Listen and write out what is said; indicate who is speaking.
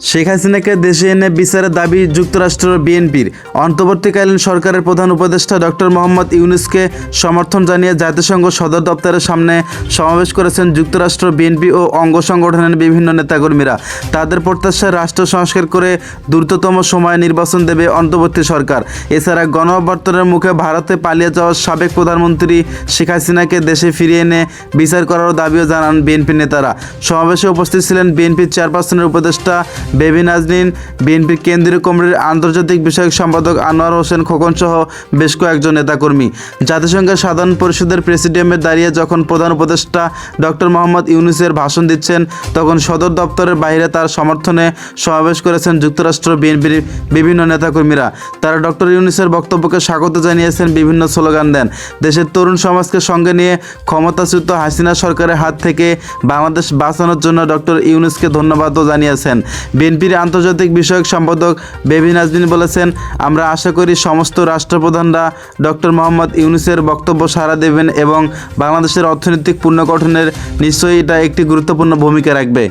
Speaker 1: শেখ হাসিনাকে দেশে এনে বিচারের দাবি যুক্তরাষ্ট্র বিএনপির। অন্তর্বর্তীকালীন সরকারের প্রধান উপদেষ্টা ডক্টর মোহাম্মদ ইউনূসকে সমর্থন জানিয়ে জাতিসংঘ সদর দপ্তরের সামনে সমাবেশ করেছেন যুক্তরাষ্ট্র বিএনপি ও অঙ্গ সংগঠনের বিভিন্ন নেতাকর্মীরা। তাদের প্রত্যাশা, রাষ্ট্র সংস্কার করে দ্রুততম সময়ে নির্বাচন দেবে অন্তর্বর্তী সরকার। এছাড়া গণঅভ্যুত্থানের মুখে ভারতে পালিয়ে যাওয়া সাবেক প্রধানমন্ত্রী শেখ হাসিনাকে দেশে ফিরিয়ে এনে বিচার করার দাবিও জানান বিএনপি নেতারা। সমাবেশে উপস্থিত ছিলেন বিএনপির চেয়ারপারসনের উপদেষ্টা বেবি নাজনীন, বিএনপির কেন্দ্রীয় কমিটির আন্তর্জাতিক বিষয়ক সম্পাদক আনোয়ার হোসেন খোকন সহ বেশ কয়েকজন নেতাকর্মী। জাতিসংঘের সাধারণ পরিষদের প্রেসিডিয়ামে দাঁড়িয়ে যখন প্রধান উপদেষ্টা ডক্টর মোহাম্মদ ইউনূসের ভাষণ দিচ্ছেন, তখন সদর দপ্তরের বাইরে তার সমর্থনে সমাবেশ করেছেন যুক্তরাষ্ট্র বিএনপির বিভিন্ন নেতাকর্মীরা। তারা ডক্টর ইউনূসের বক্তব্যকে স্বাগত জানিয়েছেন, বিভিন্ন স্লোগান দেন। দেশের তরুণ সমাজকে সঙ্গে নিয়ে ক্ষমতাচ্যুত হাসিনা সরকারের হাত থেকে বাংলাদেশ বাঁচানোর জন্য ডক্টর ইউনূসকে ধন্যবাদও জানিয়েছেন। বিএনপির আন্তর্জাতিক বিষয়ক সম্পাদক বেবি নাজনীন বলেছেন, আমরা আশা করি সমস্ত রাষ্ট্রপ্রধানরা ডক্টর মোহাম্মদ ইউনূসের বক্তব্য সাড়া দেবেন এবং বাংলাদেশের অর্থনৈতিক পুনর্গঠনের নিশ্চয়ই এটা একটি গুরুত্বপূর্ণ ভূমিকা রাখবে।